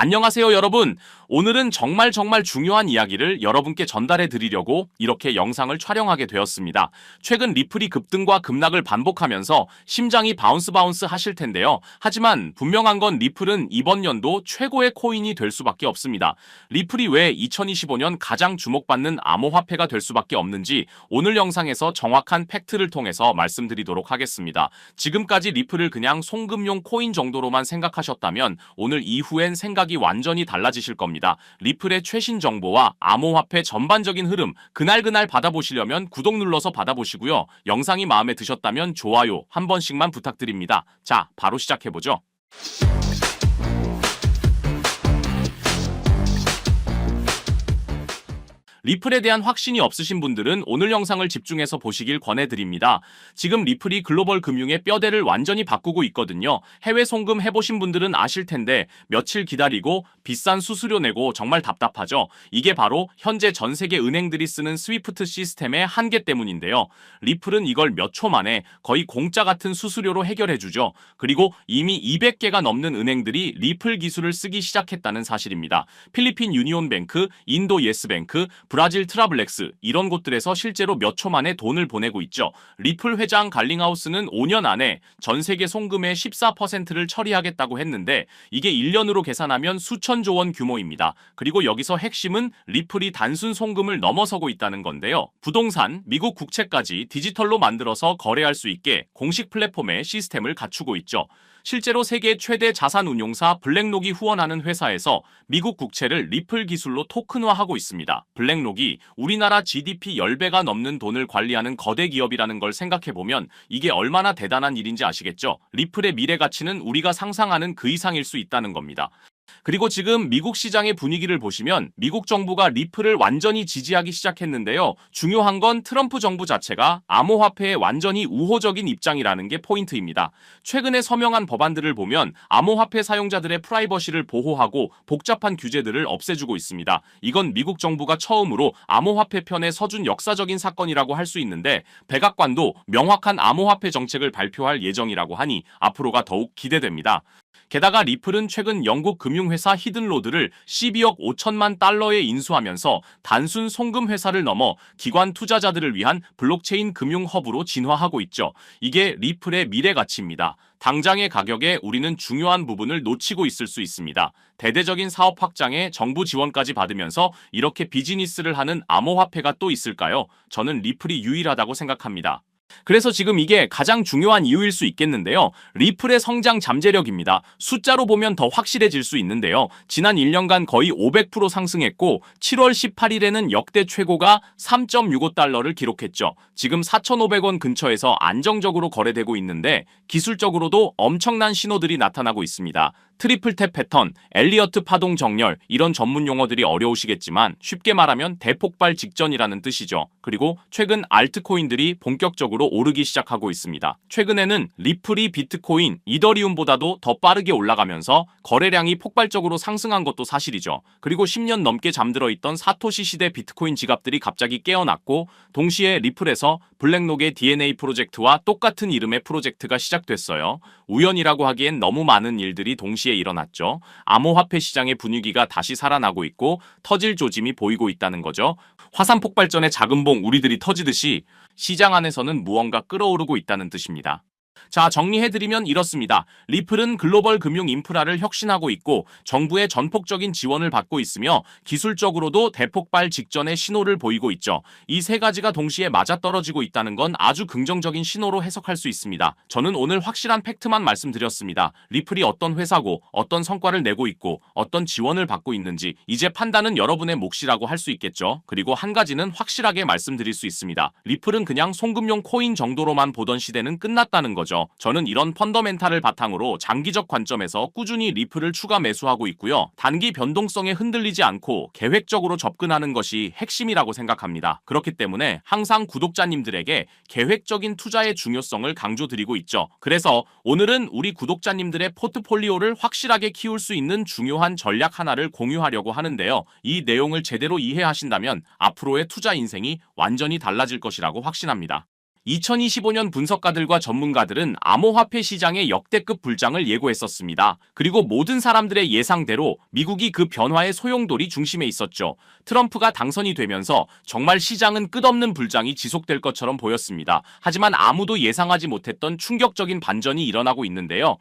안녕하세요, 여러분. 오늘은 정말 중요한 이야기를 여러분께 전달해 드리려고 이렇게 영상을 촬영하게 되었습니다. 최근 리플이 급등과 급락을 반복하면서 심장이 바운스 하실 텐데요. 하지만 분명한 건 리플은 이번 연도 최고의 코인이 될 수밖에 없습니다. 리플이 왜 2025년 가장 주목받는 암호화폐가 될 수밖에 없는지 오늘 영상에서 정확한 팩트를 통해서 말씀드리도록 하겠습니다. 지금까지 리플을 그냥 송금용 코인 정도로만 생각하셨다면 오늘 이후엔 생각이 완전히 달라지실 겁니다. 리플의 최신 정보와 암호화폐 전반적인 흐름 그날 받아보시려면 구독 눌러서 받아보시고요. 영상이 마음에 드셨다면 좋아요 한 번씩만 부탁드립니다. 자, 바로 시작해보죠. 리플에 대한 확신이 없으신 분들은 오늘 영상을 집중해서 보시길 권해드립니다. 지금 리플이 글로벌 금융의 뼈대를 완전히 바꾸고 있거든요. 해외 송금 해보신 분들은 아실 텐데 며칠 기다리고 비싼 수수료 내고 정말 답답하죠. 이게 바로 현재 전 세계 은행들이 쓰는 스위프트 시스템의 한계 때문인데요. 리플은 이걸 몇 초 만에 거의 공짜 같은 수수료로 해결해주죠. 그리고 이미 200개가 넘는 은행들이 리플 기술을 쓰기 시작했다는 사실입니다. 필리핀 유니온뱅크, 인도 예스뱅크, 브라질 트라블렉스 이런 곳들에서 실제로 몇 초 만에 돈을 보내고 있죠. 리플 회장 갈링하우스는 5년 안에 전 세계 송금의 14%를 처리하겠다고 했는데 이게 1년으로 계산하면 수천조 원 규모입니다. 그리고 여기서 핵심은 리플이 단순 송금을 넘어서고 있다는 건데요. 부동산, 미국 국채까지 디지털로 만들어서 거래할 수 있게 공식 플랫폼의 시스템을 갖추고 있죠. 실제로 세계 최대 자산 운용사 블랙록이 후원하는 회사에서 미국 국채를 리플 기술로 토큰화하고 있습니다. 블랙록이 우리나라 GDP 10배가 넘는 돈을 관리하는 거대 기업이라는 걸 생각해보면 이게 얼마나 대단한 일인지 아시겠죠? 리플의 미래 가치는 우리가 상상하는 그 이상일 수 있다는 겁니다. 그리고 지금 미국 시장의 분위기를 보시면 미국 정부가 리플을 완전히 지지하기 시작했는데요. 중요한 건 트럼프 정부 자체가 암호화폐에 완전히 우호적인 입장이라는 게 포인트입니다. 최근에 서명한 법안들을 보면 암호화폐 사용자들의 프라이버시를 보호하고 복잡한 규제들을 없애주고 있습니다. 이건 미국 정부가 처음으로 암호화폐 편에 서준 역사적인 사건이라고 할 수 있는데 백악관도 명확한 암호화폐 정책을 발표할 예정이라고 하니 앞으로가 더욱 기대됩니다. 게다가 리플은 최근 영국 금융회사 히든로드를 12억 5천만 달러에 인수하면서 단순 송금 회사를 넘어 기관 투자자들을 위한 블록체인 금융 허브로 진화하고 있죠. 이게 리플의 미래 가치입니다. 당장의 가격에 우리는 중요한 부분을 놓치고 있을 수 있습니다. 대대적인 사업 확장에 정부 지원까지 받으면서 이렇게 비즈니스를 하는 암호화폐가 또 있을까요? 저는 리플이 유일하다고 생각합니다. 그래서 지금 이게 가장 중요한 이유일 수 있겠는데요. 리플의 성장 잠재력입니다. 숫자로 보면 더 확실해질 수 있는데요. 지난 1년간 거의 500% 상승했고 7월 18일에는 역대 최고가 3.65달러를 기록했죠. 지금 4,500원 근처에서 안정적으로 거래되고 있는데 기술적으로도 엄청난 신호들이 나타나고 있습니다. 트리플 탭 패턴, 엘리어트 파동 정렬 이런 전문 용어들이 어려우시겠지만 쉽게 말하면 대폭발 직전이라는 뜻이죠. 그리고 최근 알트코인들이 본격적으로 오르기 시작하고 있습니다. 최근에는 리플이 비트코인, 이더리움보다도 더 빠르게 올라가면서 거래량이 폭발적으로 상승한 것도 사실이죠. 그리고 10년 넘게 잠들어 있던 사토시 시대 비트코인 지갑들이 갑자기 깨어났고 동시에 리플에서 블랙록의 DNA 프로젝트와 똑같은 이름의 프로젝트가 시작됐어요. 우연이라고 하기엔 너무 많은 일들이 동시에 일어났죠. 암호화폐 시장의 분위기가 다시 살아나고 있고 터질 조짐이 보이고 있다는 거죠. 화산 폭발전의 작은 봉 우리들이 터지듯이 시장 안에서는 무언가 끓어오르고 있다는 뜻입니다. 자, 정리해드리면 이렇습니다. 리플은 글로벌 금융 인프라를 혁신하고 있고 정부의 전폭적인 지원을 받고 있으며 기술적으로도 대폭발 직전의 신호를 보이고 있죠. 이 세 가지가 동시에 맞아떨어지고 있다는 건 아주 긍정적인 신호로 해석할 수 있습니다. 저는 오늘 확실한 팩트만 말씀드렸습니다. 리플이 어떤 회사고 어떤 성과를 내고 있고 어떤 지원을 받고 있는지 이제 판단은 여러분의 몫이라고 할 수 있겠죠. 그리고 한 가지는 확실하게 말씀드릴 수 있습니다. 리플은 그냥 송금용 코인 정도로만 보던 시대는 끝났다는 거죠. 저는 이런 펀더멘탈을 바탕으로 장기적 관점에서 꾸준히 리플을 추가 매수하고 있고요. 단기 변동성에 흔들리지 않고 계획적으로 접근하는 것이 핵심이라고 생각합니다. 그렇기 때문에 항상 구독자님들에게 계획적인 투자의 중요성을 강조드리고 있죠. 그래서 오늘은 우리 구독자님들의 포트폴리오를 확실하게 키울 수 있는 중요한 전략 하나를 공유하려고 하는데요. 이 내용을 제대로 이해하신다면 앞으로의 투자 인생이 완전히 달라질 것이라고 확신합니다. 2025년 분석가들과 전문가들은 암호화폐 시장의 역대급 불장을 예고했었습니다. 그리고 모든 사람들의 예상대로 미국이 그 변화의 소용돌이 중심에 있었죠. 트럼프가 당선이 되면서 정말 시장은 끝없는 불장이 지속될 것처럼 보였습니다. 하지만 아무도 예상하지 못했던 충격적인 반전이 일어나고 있는데요.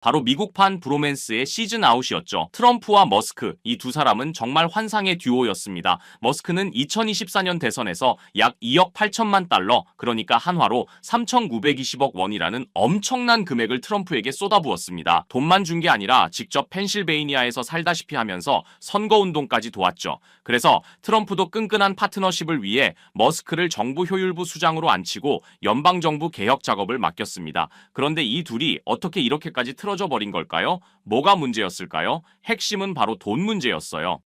바로 미국판 브로맨스의 시즌 아웃이었죠. 트럼프와 머스크, 이 두 사람은 정말 환상의 듀오였습니다. 머스크는 2024년 대선에서 약 2억 8천만 달러, 그러니까 한화로 3,920억 원이라는 엄청난 금액을 트럼프에게 쏟아부었습니다. 돈만 준 게 아니라 직접 펜실베이니아에서 살다시피 하면서 선거운동까지 도왔죠. 그래서 트럼프도 끈끈한 파트너십을 위해 머스크를 정부 효율부 수장으로 앉히고 연방정부 개혁 작업을 맡겼습니다. 그런데 이 둘이 어떻게 이렇게까지 틀어져 버린 걸까요? 뭐가 문제였을까요? 핵심은 바로 돈 문제였어요.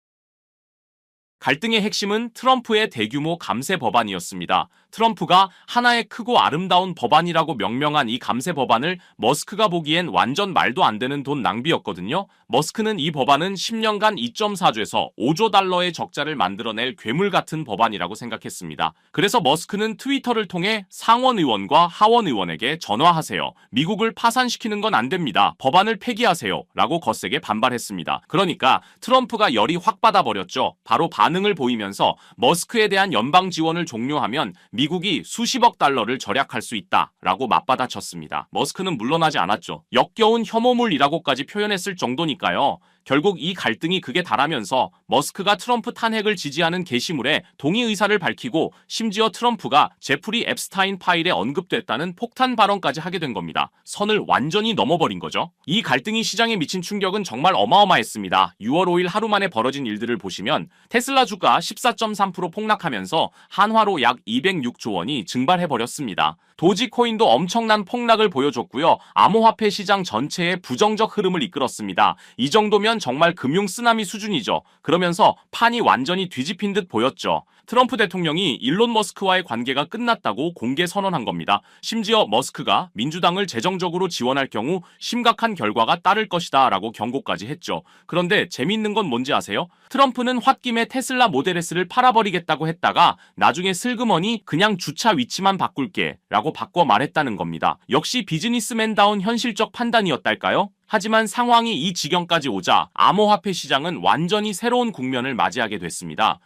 갈등의 핵심은 트럼프의 대규모 감세 법안이었습니다. 트럼프가 하나의 크고 아름다운 법안이라고 명명한 이 감세 법안을 머스크가 보기엔 완전 말도 안 되는 돈 낭비였거든요. 머스크는 이 법안은 10년간 2.4조에서 5조 달러의 적자를 만들어낼 괴물 같은 법안이라고 생각했습니다. 그래서 머스크는 트위터를 통해 상원 의원과 하원 의원에게 전화하세요. 미국을 파산시키는 건 안 됩니다. 법안을 폐기하세요. 라고 거세게 반발했습니다. 그러니까 트럼프가 열이 확 받아버렸죠. 바로 반응을 보이면서 머스크에 대한 연방 지원을 종료하면 미국이 수십억 달러를 절약할 수 있다라고 맞받아쳤습니다. 머스크는 물러나지 않았죠. 역겨운 혐오물이라고까지 표현했을 정도니까요. 결국 이 갈등이 극에 달하면서 머스크가 트럼프 탄핵을 지지하는 게시물에 동의 의사를 밝히고 심지어 트럼프가 제프리 앱스타인 파일에 언급됐다는 폭탄 발언까지 하게 된 겁니다. 선을 완전히 넘어버린 거죠. 이 갈등이 시장에 미친 충격은 정말 어마어마했습니다. 6월 5일 하루 만에 벌어진 일들을 보시면 테슬라 주가 14.3% 폭락하면서 한화로 약 206조 원이 증발해버렸습니다. 도지코인도 엄청난 폭락을 보여줬고요. 암호화폐 시장 전체에 부정적 흐름을 이끌었습니다. 이 정도면 정말 금융 쓰나미 수준이죠. 그러면서 판이 완전히 뒤집힌 듯 보였죠. 트럼프 대통령이 일론 머스크와의 관계가 끝났다고 공개 선언한 겁니다. 심지어 머스크가 민주당을 재정적으로 지원할 경우 심각한 결과가 따를 것이다 라고 경고까지 했죠. 그런데 재미있는 건 뭔지 아세요? 트럼프는 홧김에 테슬라 모델 S를 팔아버리겠다고 했다가 나중에 슬그머니 그냥 주차 위치만 바꿀게 라고 바꿔 말했다는 겁니다. 역시 비즈니스맨다운 현실적 판단이었달까요? 하지만 상황이 이 지경까지 오자 암호화폐 시장은 완전히 새로운 국면을 맞이하게 됐습니다.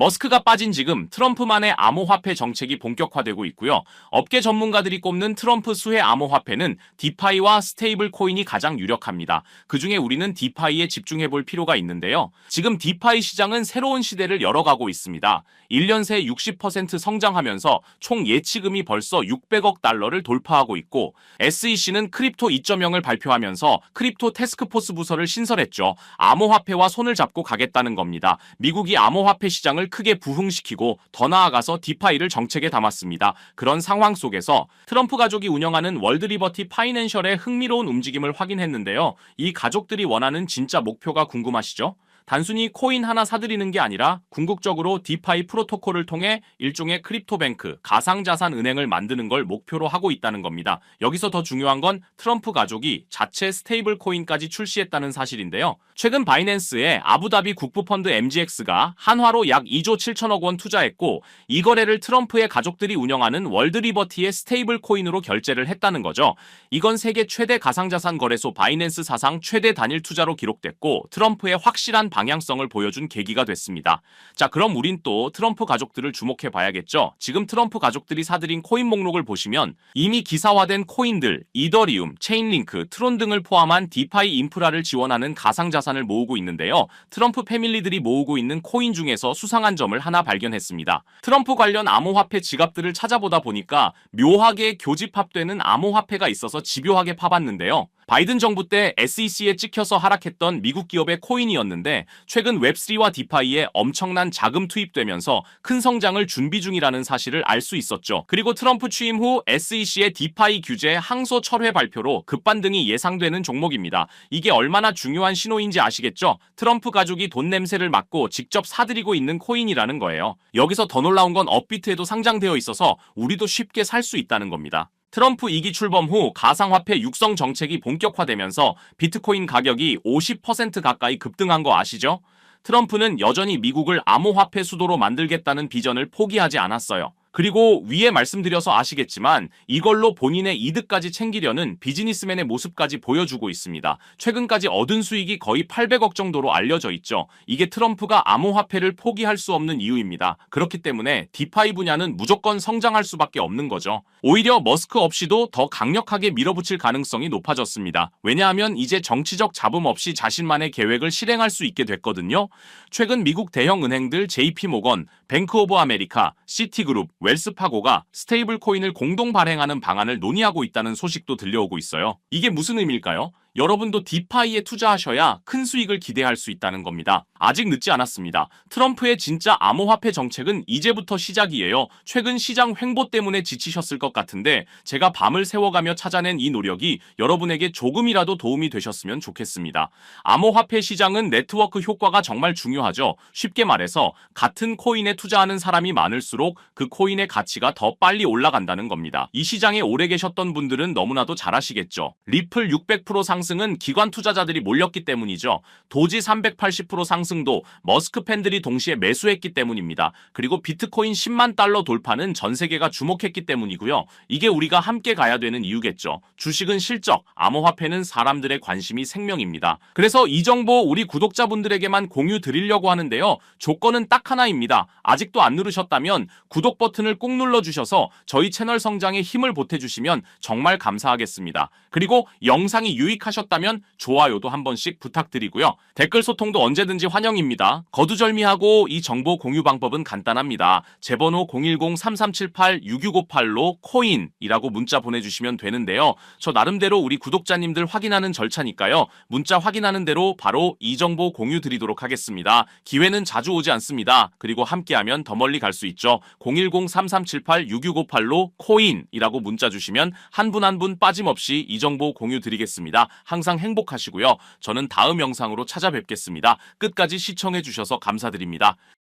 머스크가 빠진 지금 트럼프만의 암호화폐 정책이 본격화되고 있고요. 업계 전문가들이 꼽는 트럼프 수혜 암호화폐는 디파이와 스테이블 코인이 가장 유력합니다. 그중에 우리는 디파이에 집중해볼 필요가 있는데요. 지금 디파이 시장은 새로운 시대를 열어가고 있습니다. 1년 새 60% 성장하면서 총 예치금이 벌써 600억 달러를 돌파하고 있고 SEC는 크립토 2.0을 발표하면서 크립토 태스크포스 부서를 신설했죠. 암호화폐와 손을 잡고 가겠다는 겁니다. 미국이 암호화폐 시장을 크게 부흥시키고 더 나아가서 디파이를 정책에 담았습니다. 그런 상황 속에서 트럼프 가족이 운영하는 월드리버티 파이낸셜의 흥미로운 움직임을 확인했는데요. 이 가족들이 원하는 진짜 목표가 궁금하시죠? 단순히 코인 하나 사들이는 게 아니라 궁극적으로 디파이 프로토콜을 통해 일종의 크립토뱅크, 가상자산 은행을 만드는 걸 목표로 하고 있다는 겁니다. 여기서 더 중요한 건 트럼프 가족이 자체 스테이블 코인까지 출시했다는 사실인데요. 최근 바이낸스에 아부다비 국부펀드 MGX가 한화로 약 2조 7천억 원 투자했고 이 거래를 트럼프의 가족들이 운영하는 월드리버티의 스테이블 코인으로 결제를 했다는 거죠. 이건 세계 최대 가상자산 거래소 바이낸스 사상 최대 단일 투자로 기록됐고 트럼프의 확실한 방향성을 보여준 계기가 됐습니다. 자, 그럼 우린 또 트럼프 가족들을 주목해 봐야겠죠. 지금 트럼프 가족들이 사들인 코인 목록을 보시면 이미 기사화된 코인들, 이더리움, 체인링크, 트론 등을 포함한 디파이 인프라를 지원하는 가상자산을 모으고 있는데요. 트럼프 패밀리들이 모으고 있는 코인 중에서 수상한 점을 하나 발견했습니다. 트럼프 관련 암호화폐 지갑들을 찾아보다 보니까 묘하게 교집합되는 암호화폐가 있어서 집요하게 파봤는데요. 바이든 정부 때 SEC에 찍혀서 하락했던 미국 기업의 코인이었는데 최근 웹3와 디파이에 엄청난 자금 투입되면서 큰 성장을 준비 중이라는 사실을 알 수 있었죠. 그리고 트럼프 취임 후 SEC의 디파이 규제 항소 철회 발표로 급반등이 예상되는 종목입니다. 이게 얼마나 중요한 신호인지 아시겠죠? 트럼프 가족이 돈 냄새를 맡고 직접 사들이고 있는 코인이라는 거예요. 여기서 더 놀라운 건 업비트에도 상장되어 있어서 우리도 쉽게 살 수 있다는 겁니다. 트럼프 2기 출범 후 가상화폐 육성 정책이 본격화되면서 비트코인 가격이 50% 가까이 급등한 거 아시죠? 트럼프는 여전히 미국을 암호화폐 수도로 만들겠다는 비전을 포기하지 않았어요. 그리고 위에 말씀드려서 아시겠지만 이걸로 본인의 이득까지 챙기려는 비즈니스맨의 모습까지 보여주고 있습니다. 최근까지 얻은 수익이 거의 800억 정도로 알려져 있죠. 이게 트럼프가 암호화폐를 포기할 수 없는 이유입니다. 그렇기 때문에 디파이 분야는 무조건 성장할 수밖에 없는 거죠. 오히려 머스크 없이도 더 강력하게 밀어붙일 가능성이 높아졌습니다. 왜냐하면 이제 정치적 잡음 없이 자신만의 계획을 실행할 수 있게 됐거든요. 최근 미국 대형 은행들 JP모건, 뱅크 오브 아메리카, 시티그룹, 웰스파고가 스테이블 코인을 공동 발행하는 방안을 논의하고 있다는 소식도 들려오고 있어요. 이게 무슨 의미일까요? 여러분도 디파이에 투자하셔야 큰 수익을 기대할 수 있다는 겁니다. 아직 늦지 않았습니다. 트럼프의 진짜 암호화폐 정책은 이제부터 시작이에요. 최근 시장 횡보 때문에 지치셨을 것 같은데 제가 밤을 새워가며 찾아낸 이 노력이 여러분에게 조금이라도 도움이 되셨으면 좋겠습니다. 암호화폐 시장은 네트워크 효과가 정말 중요하죠. 쉽게 말해서 같은 코인에 투자하는 사람이 많을수록 그 코인의 가치가 더 빨리 올라간다는 겁니다. 이 시장에 오래 계셨던 분들은 너무나도 잘 아시겠죠. 리플 600% 상승은 기관 투자자들이 몰렸기 때문이죠. 도지 380% 상승도 머스크 팬들이 동시에 매수했기 때문입니다. 그리고 비트코인 10만 달러 돌파는 전 세계가 주목했기 때문이고요. 이게 우리가 함께 가야 되는 이유겠죠. 주식은 실적, 암호화폐는 사람들의 관심이 생명입니다. 그래서 이 정보 우리 구독자분들에게만 공유 드리려고 하는데요. 조건은 딱 하나입니다. 아직도 안 누르셨다면 구독 버튼을 꼭 눌러주셔서 저희 채널 성장에 힘을 보태주시면 정말 감사하겠습니다. 그리고 영상이 유익하셨다면 좋아요도 한 번씩 부탁드리고요. 댓글 소통도 언제든지 환영입니다. 거두절미하고 이 정보 공유 방법은 간단합니다. 제 번호 010-3378-6658로 코인이라고 문자 보내주시면 되는데요. 저 나름대로 우리 구독자님들 확인하는 절차니까요. 문자 확인하는 대로 바로 이 정보 공유 드리도록 하겠습니다. 기회는 자주 오지 않습니다. 그리고 함께하면 더 멀리 갈 수 있죠. 010-3378-6658로 코인이라고 문자 주시면 한 분 한 분 빠짐없이 이 정보 공유 드리겠습니다. 항상 행복하시고요. 저는 다음 영상으로 찾아뵙겠습니다. 끝까지 시청해 주셔서 감사드립니다.